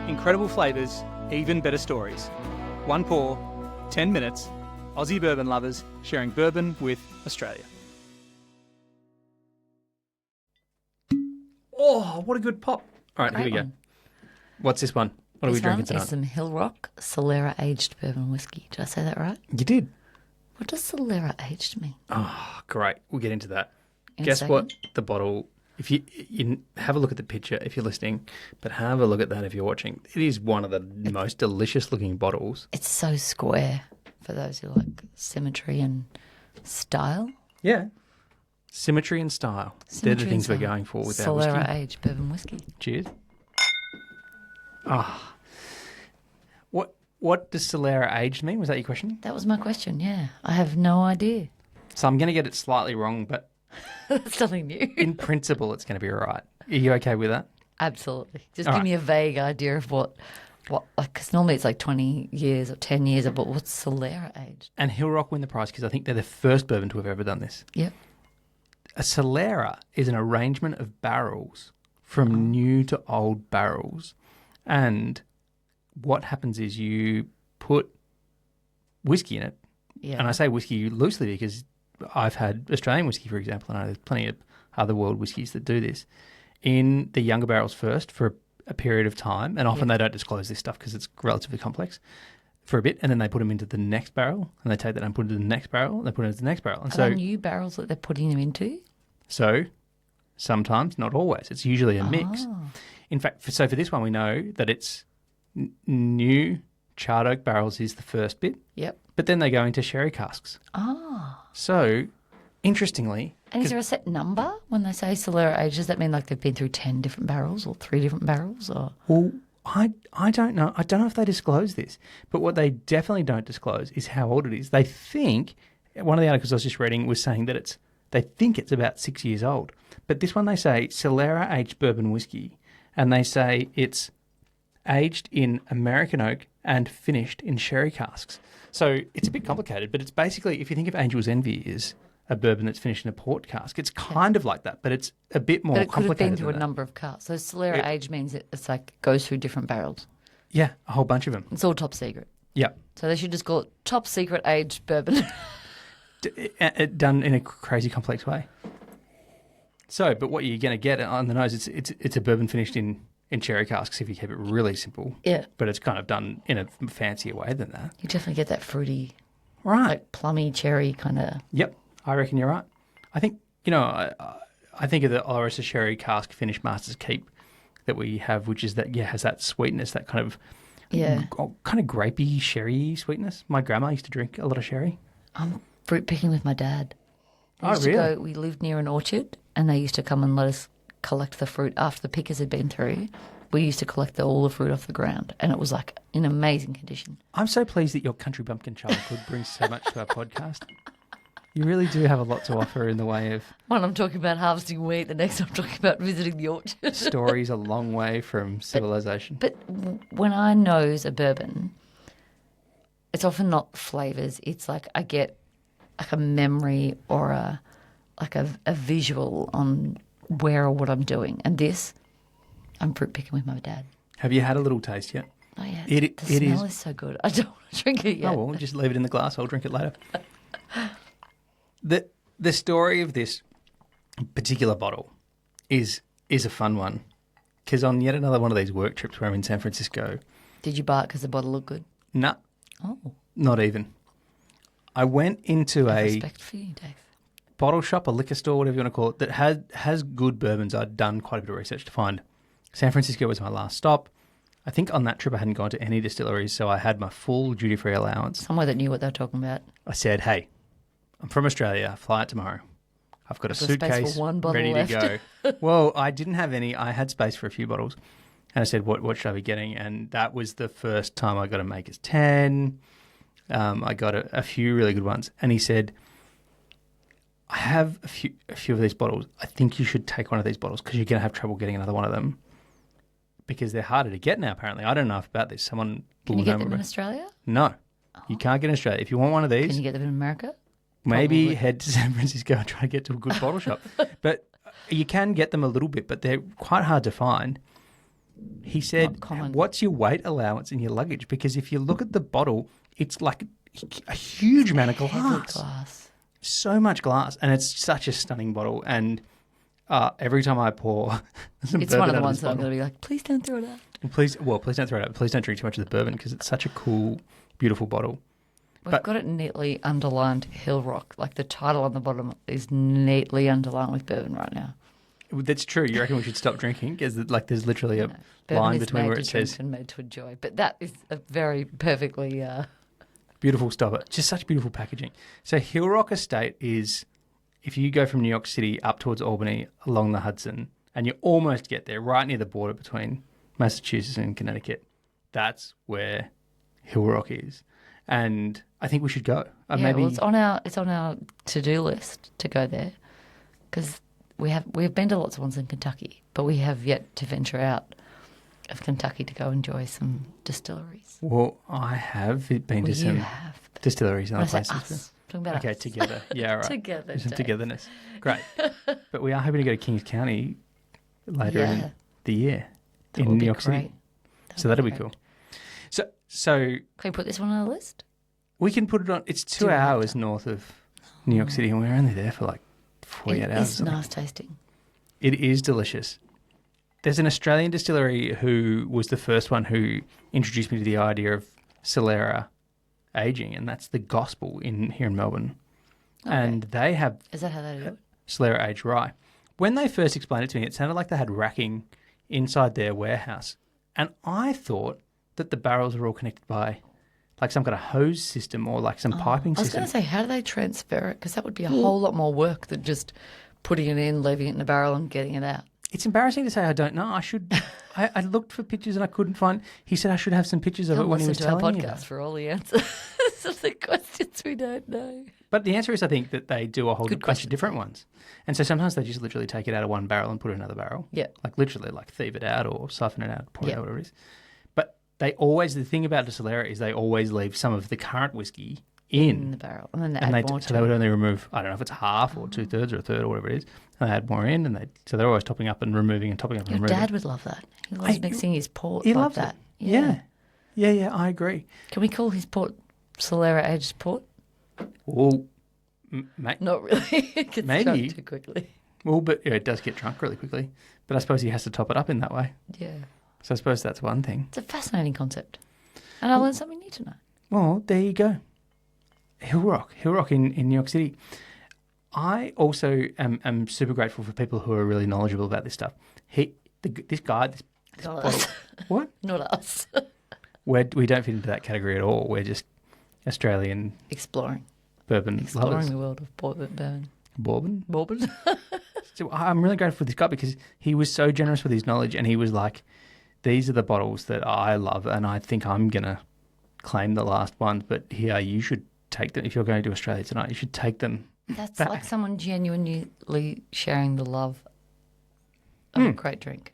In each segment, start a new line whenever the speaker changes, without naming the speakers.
Incredible flavours, even better stories. One pour, 10 minutes. Aussie bourbon lovers sharing bourbon with Australia.
Oh, what a good pop. All right,
Great
here we
one.
go. What's this one? What are we drinking
This one
tonight?
is some Hill Rock Solera aged bourbon whiskey. Did I say that right?
You did.
What does Solera aged mean?
Oh, great. We'll get into that.
In a
Guess what?
second.
The bottle, if you have a look at the picture if you're listening, but have a look at that if you're watching. It is one of the most delicious looking bottles.
It's so square for those who like symmetry and style.
Yeah. Symmetry and style. They're the things we're going for with our
Solera
whiskey.
aged bourbon whiskey.
Cheers. Ah. What does Solera aged mean? Was that your question?
That was my question, yeah. I have no idea.
So I'm going to get it slightly wrong, but
That's something new.
in principle it's going to be all right. Are you okay with that?
Absolutely. Just
All
give
right.
me a vague idea of what, because normally it's like 20 years or 10 years, but what's Solera aged?
And Hill Rock win the prize because I think they're the first bourbon to have ever done this.
Yep.
A Solera is an arrangement of barrels from new to old barrels. And what happens is you put whiskey in it.
Yeah.
And I say whiskey loosely because I've had Australian whiskey, for example, and I know there's plenty of other world whiskies that do this, in the younger barrels first for a period of time. And often they don't disclose this stuff because it's relatively complex for a bit. And then they put them into the next barrel and they take that and put it into the next barrel and they put it into the next barrel. And
Are
so
there new barrels that they're putting them into?
So sometimes, not always. It's usually a mix.
Oh.
In fact, so for this one, we know that it's new charred oak barrels is the first bit,
Yep.
but then they go into sherry casks.
Ah.
So, interestingly,
And is there a set number when they say Solera aged? Does that mean like they've been through 10 different barrels or 3 different barrels? Or
well, I don't know. I don't know if they disclose this, but what they definitely don't disclose is how old it is. They think, one of the articles I was just reading was saying that they think it's about 6 years old. But this one they say Solera aged bourbon whiskey, and they say it's aged in American oak and finished in sherry casks. So it's a bit complicated, but it's basically, if you think of Angel's Envy is a bourbon that's finished in a port cask, it's kind of like that, but it's a bit more
but it could have
complicated
been through a
than that.
number of casks. So Solera aged means it's like goes through different barrels.
Yeah, a whole bunch of them.
It's all top secret.
Yeah.
So they should just call it top secret aged bourbon.
Done in a crazy complex way. So, but what you're going to get on the nose, it's a bourbon finished in cherry casks if you keep it really simple.
Yeah.
But it's kind of done in a fancier way than that.
You definitely get that fruity,
Right.
like plummy cherry kind of.
Yep. I reckon you're right. I think, I think of the Olorosa Sherry Cask Finished Master's Keep that we have, which is that, has that sweetness, that kind of kind of grapey, sherry sweetness. My grandma used to drink a lot of sherry.
I'm fruit picking with my dad. We
Oh,
used to
really?
we lived near an orchard and they used to come and let us collect the fruit after the pickers had been through. We used to collect all the fruit off the ground and it was like in amazing condition.
I'm so pleased that your country bumpkin childhood brings so much to our podcast. You really do have a lot to offer in the way of
One I'm talking about harvesting wheat, the next I'm talking about visiting the orchard.
stories a long way from civilization.
But when I nose a bourbon, it's often not flavours. It's like I get like a memory or a visual on where or what I'm doing. And this, I'm fruit picking with my dad.
Have you had a little taste yet?
Oh yeah,
It
the smell is so good. I don't want to drink it yet.
Oh, well, just leave it in the glass. I'll drink it later. The story of this particular bottle is a fun one because on yet another one of these work trips where I'm in San Francisco,
Did you buy it because the bottle looked good?
nah,
Oh,
not even. I went into
I have
a
respect for you, Dave.
bottle shop, a liquor store, whatever you want to call it, that has good bourbons. I'd done quite a bit of research to find. San Francisco was my last stop. I think on that trip I hadn't gone to any distilleries, so I had my full duty-free allowance.
Somewhere that knew what they were talking about.
I said, hey, I'm from Australia. I fly out tomorrow. I've got a
There's space for
suitcase
one bottle
ready
left."
to go. Well, I didn't have any. I had space for a few bottles. And I said, what should I be getting? And that was the first time I got a Maker's 10. I got a few really good ones. And he said, I have a few of these bottles. I think you should take one of these bottles because you're going to have trouble getting another one of them because they're harder to get now, apparently. I don't know enough about this. Someone
Can
will
you get
know
them
more
in
about-
Australia?
No, you can't get in Australia. If you want one of these,
Can you get them in America?
maybe
Probably.
head to San Francisco and try to get to a good bottle shop. But you can get them a little bit, but they're quite hard to find. he said,
Not common.
what's your weight allowance in your luggage? Because if you look at the bottle, it's like a huge amount of
Heavy
glass.
glass.
So much glass. And it's such a stunning bottle. And every time I pour some
It's
bourbon
one of the
out
ones
this
that I'm
bottle,
going to be like, please don't throw it out.
and please don't throw it out. Please don't drink too much of the bourbon because it's such a cool, beautiful bottle.
We've got it neatly underlined Hill Rock. Like the title on the bottom is neatly underlined with bourbon right now.
That's true. You reckon we should stop drinking? Because there's literally a
Bourbon
line
is
between
made
where
to
it
drink
says
and made to enjoy. But that is a very perfectly...
beautiful stopper. Just such beautiful packaging. So Hill Rock Estate is, if you go from New York City up towards Albany along the Hudson, and you almost get there, right near the border between Massachusetts and Connecticut, that's where Hill Rock is. And I think we should go.
well, it's on our to-do list to go there because we've been to lots of ones in Kentucky, but we have yet to venture out of Kentucky to go enjoy some distilleries.
Well, I have been to some distilleries and
When
other
I say
places.
us, I'm talking about
Okay,
us.
together. Yeah, right.
Together,
Some
Dave.
togetherness. Great. But we are hoping to go to Kings County later in the year
That
in
would
New
be
York City.
great.
So that'll be
great.
cool. So
Can we put this one on our list?
we can put it on. It's 2
Do we have
hours
to?
north of New York City, and we're only there for like 48 hours. or
It's
something.
nice tasting.
It is delicious. There's an Australian distillery who was the first one who introduced me to the idea of Solera aging, and that's the Gospel here in Melbourne.
Okay.
And they have
Is that how they do it?
Solera aged rye. When they first explained it to me, it sounded like they had racking inside their warehouse. And I thought that the barrels were all connected by like some kind of hose system or like some piping
I was
system.
going to say, how do they transfer it? Because that would be a whole lot more work than just putting it in, leaving it in a barrel and getting it out.
It's embarrassing to say I don't know. I looked for pictures and I couldn't find. He said I should have some pictures of it
Come
when he was
listen to our
telling me
podcast
about it.
for all the answers of the questions we don't know.
But the answer is I think that they do a whole
Good
bunch
question.
of different ones. And so sometimes they just literally take it out of one barrel and put it in another barrel.
Yeah.
Like literally like thieve it out or siphon it out, pour it
Yeah.
out, whatever it is. But the thing about the Solera is they always leave some of the current whiskey
In the barrel. And then they add more
so
to
they
it.
would only remove, I don't know if it's half or 2/3 or a third or whatever it is. And they add more in so they're always topping up and removing and topping up and
Your
removing.
dad would love that. He loves mixing his port
He
like
loves
that.
it. Yeah, I agree.
Can we call his port Solera aged port?
Well,
Not really. It gets
Maybe.
drunk too quickly.
well, but it does get drunk really quickly. But I suppose he has to top it up in that way.
Yeah.
So I suppose that's one thing.
It's a fascinating concept. And I learned something new tonight.
Well, there you go. Hill Rock in New York City. I also am super grateful for people who are really knowledgeable about this stuff. This guy, this
Not
bottle,
us.
what?
Not us.
We don't fit into that category at all. We're just Australian
Exploring
bourbon lovers.
the world of bourbon.
Bourbon.
Bourbon?
So I'm really grateful for this guy because he was so generous with his knowledge, and he was like, "These are the bottles that I love, and I think I'm gonna claim the last ones. But here, you should take them if you're going to Australia tonight. You should take them."
That's
back.
like someone genuinely sharing the love of a great drink.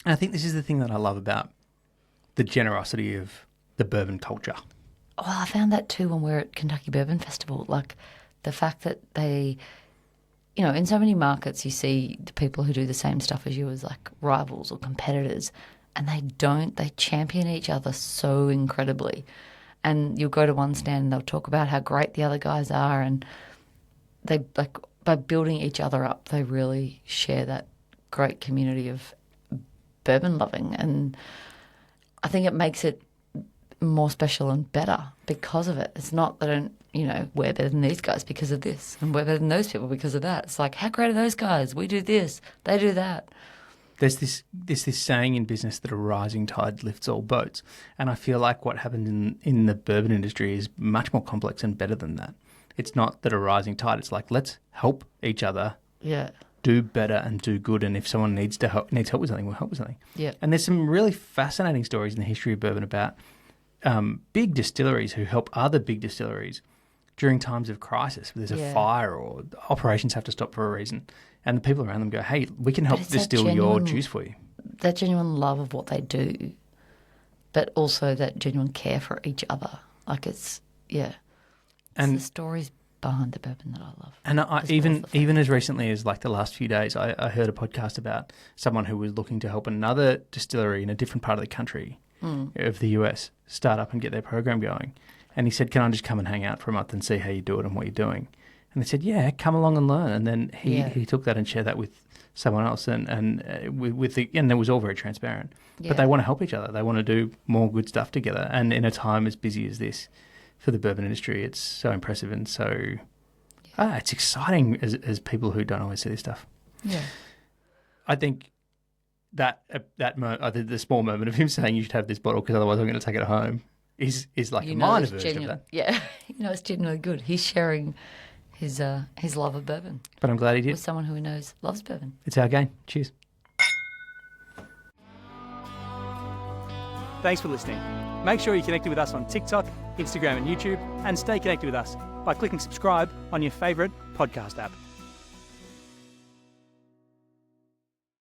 And I think this is the thing that I love about the generosity of the bourbon culture.
Well, I found that too when we were at Kentucky Bourbon Festival. Like the fact that they, in so many markets you see the people who do the same stuff as you as like rivals or competitors, and they champion each other so incredibly. And you'll go to one stand and they'll talk about how great the other guys are, and they by building each other up, they really share that great community of bourbon loving. And I think it makes it more special and better because of it. It's not that we're better than these guys because of this, and we're better than those people because of that. It's like, how great are those guys? We do this, they do that.
There's this saying in business that a rising tide lifts all boats, and I feel like what happened in the bourbon industry is much more complex and better than that. It's not that a rising tide. It's like, let's help each other
Yeah.
do better and do good. And if someone needs help with something, we'll help with something.
Yeah.
And there's some really fascinating stories in the history of bourbon about big distilleries who help other big distilleries during times of crisis. There's a fire or operations have to stop for a reason. And the people around them go, hey, we can help
it's that
distill your juice for you.
That genuine love of what they do, but also that genuine care for each other. Like it's the stories behind the bourbon that I love.
And
as
even
well as the flavour.
even as recently as like the last few days, I heard a podcast about someone who was looking to help another distillery in a different part of the country of the US start up and get their program going. And he said, "Can I just come and hang out for a month and see how you do it and what you're doing?" And they said, "Yeah, come along and learn." And then he took that and shared that with someone else, and it was all very transparent.
Yeah.
But they want to help each other. They want to do more good stuff together. And in a time as busy as this for the bourbon industry, it's so impressive and so it's exciting as people who don't always see this stuff.
Yeah.
I think the small moment of him saying you should have this bottle because otherwise I'm going to take it home is like a minor version of that.
Yeah, it's genuinely good. He's sharing his love of bourbon
But I'm glad he did.
with someone who he knows loves bourbon.
It's our game. Cheers.
Thanks for listening. Make sure you're connected with us on TikTok, Instagram and YouTube, and stay connected with us by clicking subscribe on your favourite podcast app.